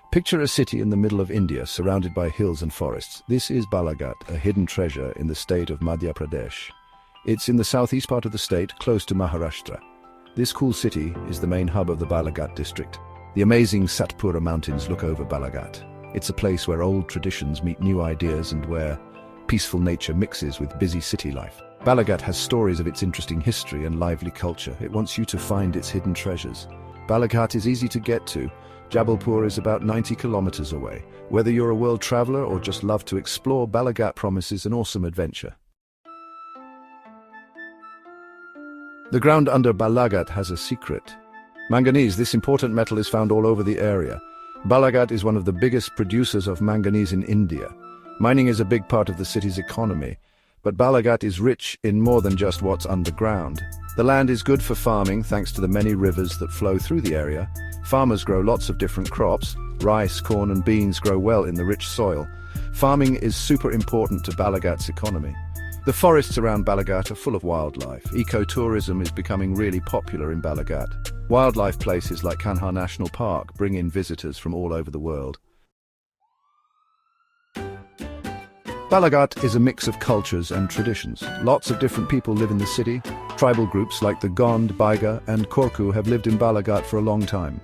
Picture a city in the middle of India, surrounded by hills and forests. This is Balaghat, a hidden treasure in the state of Madhya Pradesh. It's in the southeast part of the state, close to Maharashtra. This cool city is the main hub of the Balaghat district. The amazing Satpura Mountains look over Balaghat. It's a place where old traditions meet new ideas and where peaceful nature mixes with busy city life. Balaghat has stories of its interesting history and lively culture. It wants you to find its hidden treasures. Balaghat is easy to get to. Jabalpur is about 90 kilometers away. Whether you're a world traveler or just love to explore, Balaghat promises an awesome adventure. The ground under Balaghat has a secret. Manganese, this important metal, is found all over the area. Balaghat is one of the biggest producers of manganese in India. Mining is a big part of the city's economy, but Balaghat is rich in more than just what's underground. The land is good for farming thanks to the many rivers that flow through the area. Farmers grow lots of different crops. Rice, corn and beans grow well in the rich soil. Farming is super important to Balaghat's economy. The forests around Balaghat are full of wildlife. Ecotourism is becoming really popular in Balaghat. Wildlife places like Kanha National Park bring in visitors from all over the world. Balaghat is a mix of cultures and traditions. Lots of different people live in the city. Tribal groups like the Gond, Baiga and Korku have lived in Balaghat for a long time.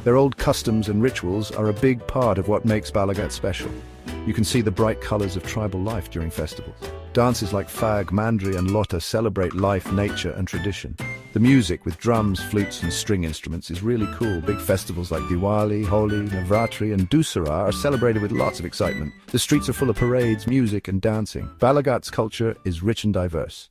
Their old customs and rituals are a big part of what makes Balaghat special. You can see the bright colors of tribal life during festivals. Dances like Fag, Mandri and Lota celebrate life, nature and tradition. The music with drums, flutes and string instruments is really cool. Big festivals like Diwali, Holi, Navratri and Dussehra are celebrated with lots of excitement. The streets are full of parades, music and dancing. Balaghat's culture is rich and diverse.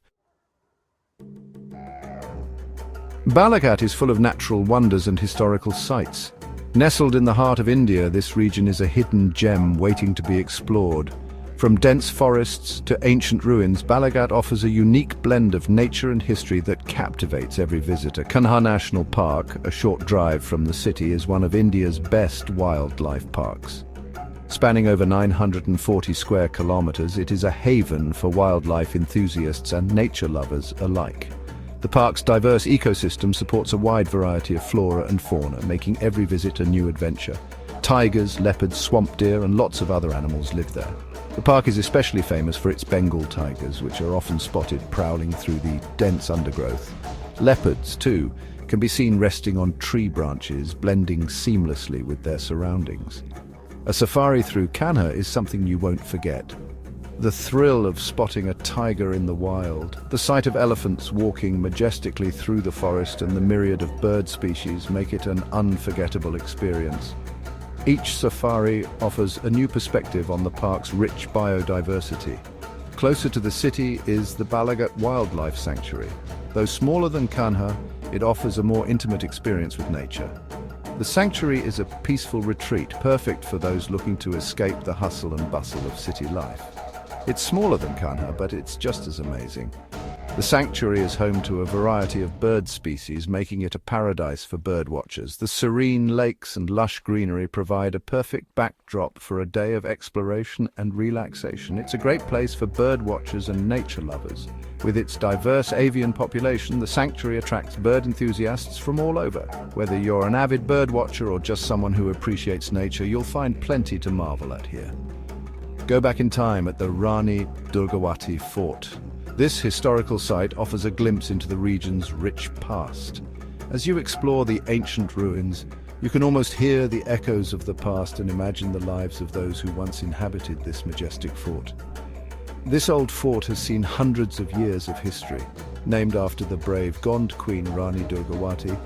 Balaghat is full of natural wonders and historical sites. Nestled in the heart of India, this region is a hidden gem waiting to be explored. From dense forests to ancient ruins, Balaghat offers a unique blend of nature and history that captivates every visitor. Kanha National Park, a short drive from the city, is one of India's best wildlife parks. Spanning over 940 square kilometers, it is a haven for wildlife enthusiasts and nature lovers alike. The park's diverse ecosystem supports a wide variety of flora and fauna, making every visit a new adventure. Tigers, leopards, swamp deer and lots of other animals live there. The park is especially famous for its Bengal tigers, which are often spotted prowling through the dense undergrowth. Leopards, too, can be seen resting on tree branches, blending seamlessly with their surroundings. A safari through Kanha is something you won't forget. The thrill of spotting a tiger in the wild, the sight of elephants walking majestically through the forest and the myriad of bird species make it an unforgettable experience. Each safari offers a new perspective on the park's rich biodiversity. Closer to the city is the Balaghat Wildlife Sanctuary. Though smaller than Kanha, it offers a more intimate experience with nature. The sanctuary is a peaceful retreat, perfect for those looking to escape the hustle and bustle of city life. It's smaller than Kanha, but it's just as amazing. The sanctuary is home to a variety of bird species, making it a paradise for bird watchers. The serene lakes and lush greenery provide a perfect backdrop for a day of exploration and relaxation. It's a great place for bird watchers and nature lovers. With its diverse avian population, the sanctuary attracts bird enthusiasts from all over. Whether you're an avid bird watcher or just someone who appreciates nature, you'll find plenty to marvel at here. Go back in time at the Rani Durgawati Fort. This historical site offers a glimpse into the region's rich past. As you explore the ancient ruins, you can almost hear the echoes of the past and imagine the lives of those who once inhabited this majestic fort. This old fort has seen hundreds of years of history. Named after the brave Gond Queen Rani Durgawati,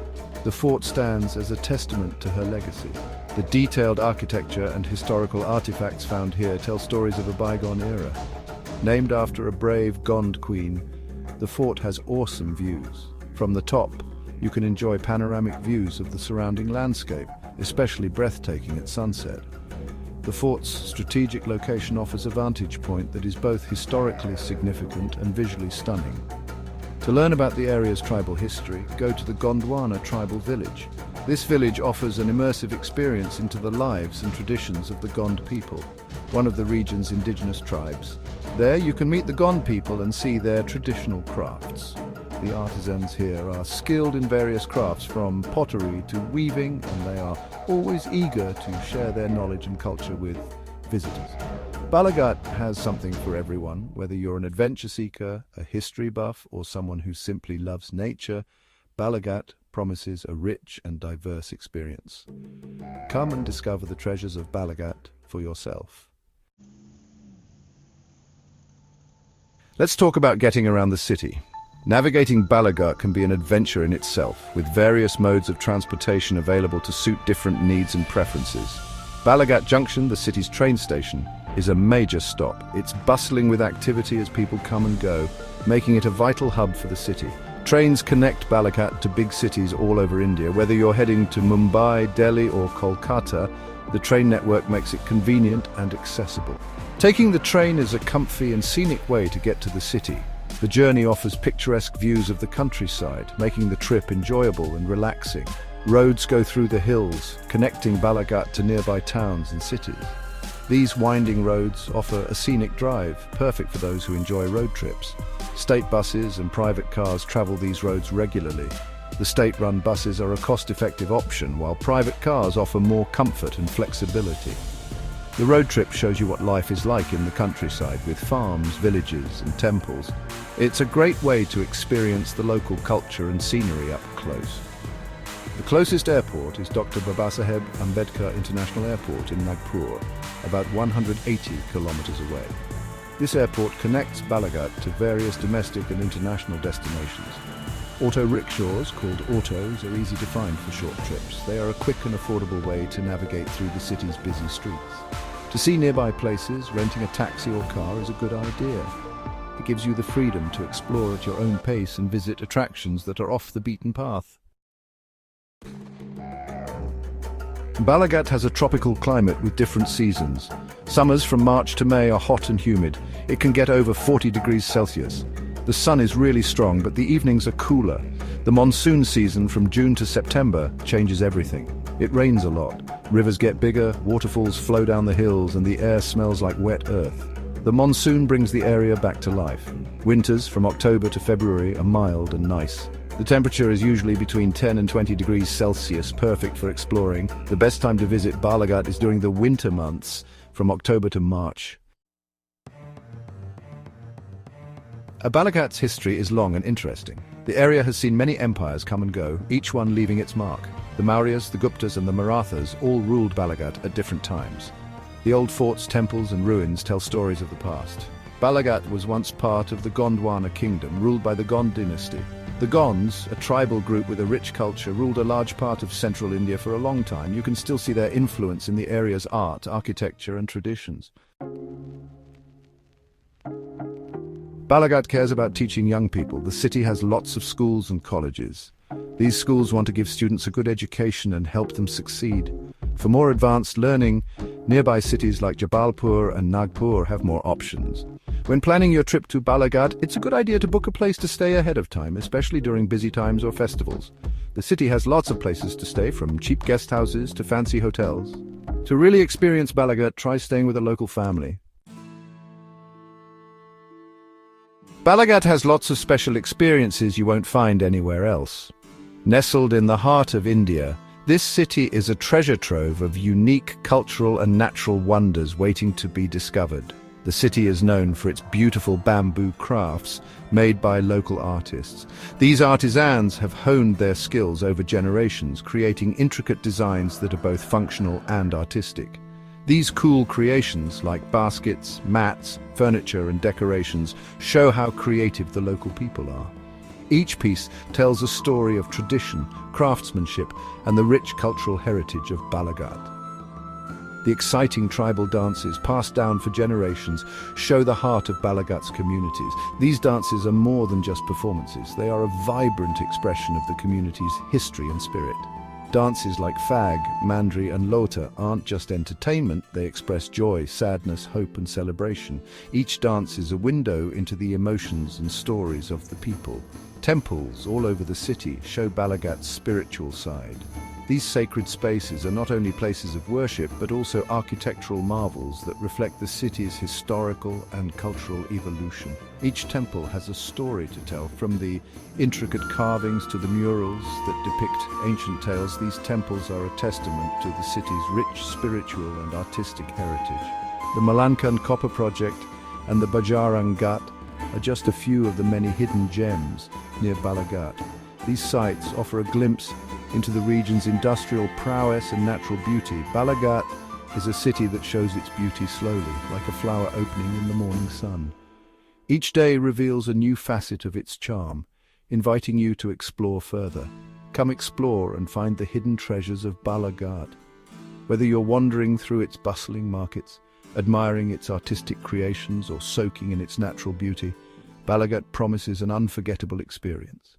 the fort stands as a testament to her legacy. The detailed architecture and historical artifacts found here tell stories of a bygone era. Named after a brave Gond queen, the fort has awesome views. From the top, you can enjoy panoramic views of the surrounding landscape, especially breathtaking at sunset. The fort's strategic location offers a vantage point that is both historically significant and visually stunning. To learn about the area's tribal history, go to the Gondwana tribal village. This village offers an immersive experience into the lives and traditions of the Gond people, one of the region's indigenous tribes. There you can meet the Gond people and see their traditional crafts. The artisans here are skilled in various crafts from pottery to weaving, and they are always eager to share their knowledge and culture with visitors. Balaghat has something for everyone, whether you're an adventure seeker, a history buff, or someone who simply loves nature. Balaghat promises a rich and diverse experience. Come and discover the treasures of Balaghat for yourself. Let's talk about getting around the city. Navigating Balaghat can be an adventure in itself, with various modes of transportation available to suit different needs and preferences. Balaghat Junction, the city's train station, is a major stop. It's bustling with activity as people come and go, making it a vital hub for the city. Trains connect Balaghat to big cities all over India. Whether you're heading to Mumbai, Delhi or Kolkata, the train network makes it convenient and accessible. Taking the train is a comfy and scenic way to get to the city. The journey offers picturesque views of the countryside, making the trip enjoyable and relaxing. Roads go through the hills, connecting Balaghat to nearby towns and cities. These winding roads offer a scenic drive, perfect for those who enjoy road trips. State buses and private cars travel these roads regularly. The state-run buses are a cost-effective option, while private cars offer more comfort and flexibility. The road trip shows you what life is like in the countryside, with farms, villages and temples. It's a great way to experience the local culture and scenery up close. The closest airport is Dr. Babasaheb Ambedkar International Airport in Nagpur, about 180 kilometers away. This airport connects Balaghat to various domestic and international destinations. Auto rickshaws, called autos, are easy to find for short trips. They are a quick and affordable way to navigate through the city's busy streets. To see nearby places, renting a taxi or car is a good idea. It gives you the freedom to explore at your own pace and visit attractions that are off the beaten path. Balaghat has a tropical climate with different seasons. Summers from March to May are hot and humid. It can get over 40 degrees Celsius. The sun is really strong, but the evenings are cooler. The monsoon season from June to September changes everything. It rains a lot. Rivers get bigger, waterfalls flow down the hills, and the air smells like wet earth. The monsoon brings the area back to life. Winters from October to February are mild and nice. The temperature is usually between 10 and 20 degrees Celsius, perfect for exploring. The best time to visit Balaghat is during the winter months, from October to March. Balaghat's history is long and interesting. The area has seen many empires come and go, each one leaving its mark. The Mauryas, the Guptas and the Marathas all ruled Balaghat at different times. The old forts, temples and ruins tell stories of the past. Balaghat was once part of the Gondwana kingdom, ruled by the Gond dynasty. The Gonds, a tribal group with a rich culture, ruled a large part of central India for a long time. You can still see their influence in the area's art, architecture and traditions. Balaghat cares about teaching young people. The city has lots of schools and colleges. These schools want to give students a good education and help them succeed. For more advanced learning, nearby cities like Jabalpur and Nagpur have more options. When planning your trip to Balaghat, it's a good idea to book a place to stay ahead of time, especially during busy times or festivals. The city has lots of places to stay, from cheap guest houses to fancy hotels. To really experience Balaghat, try staying with a local family. Balaghat has lots of special experiences you won't find anywhere else. Nestled in the heart of India, this city is a treasure trove of unique cultural and natural wonders waiting to be discovered. The city is known for its beautiful bamboo crafts made by local artists. These artisans have honed their skills over generations, creating intricate designs that are both functional and artistic. These cool creations, like baskets, mats, furniture and decorations, show how creative the local people are. Each piece tells a story of tradition, craftsmanship, and the rich cultural heritage of Balaghat. The exciting tribal dances, passed down for generations, show the heart of Balaghat's communities. These dances are more than just performances. They are a vibrant expression of the community's history and spirit. Dances like Fag, Mandri and Lota aren't just entertainment, they express joy, sadness, hope and celebration. Each dance is a window into the emotions and stories of the people. Temples all over the city show Balaghat's spiritual side. These sacred spaces are not only places of worship, but also architectural marvels that reflect the city's historical and cultural evolution. Each temple has a story to tell, from the intricate carvings to the murals that depict ancient tales. These temples are a testament to the city's rich spiritual and artistic heritage. The Malankan Copper Project and the Bajarang Ghat are just a few of the many hidden gems near Balaghat. These sites offer a glimpse into the region's industrial prowess and natural beauty. Balaghat is a city that shows its beauty slowly, like a flower opening in the morning sun. Each day reveals a new facet of its charm, inviting you to explore further. Come explore and find the hidden treasures of Balaghat. Whether you're wandering through its bustling markets, admiring its artistic creations, or soaking in its natural beauty, Balaghat promises an unforgettable experience.